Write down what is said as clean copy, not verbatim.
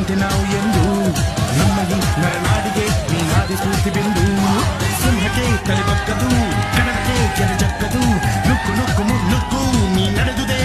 ಒಂಟಿ ನಾವು ಎಂದು ನಮ್ಮ ಈ ನರನಾಡಿಗೆ ನೀನಾದಿ ಸ್ಫೂರ್ತಿ ಬಿಂದು ಸಿಂಹಕ್ಕೆ ತಲೆ ಬಕ್ಕದು ಕನ್ನಡಕ್ಕೆ ಕೆರೆ ಜಕ್ಕದು ನುಕ್ಕು ನುಕ್ಕು ಮುನ್ನುಕ್ಕು ನೀ ನಡೆದುದೇ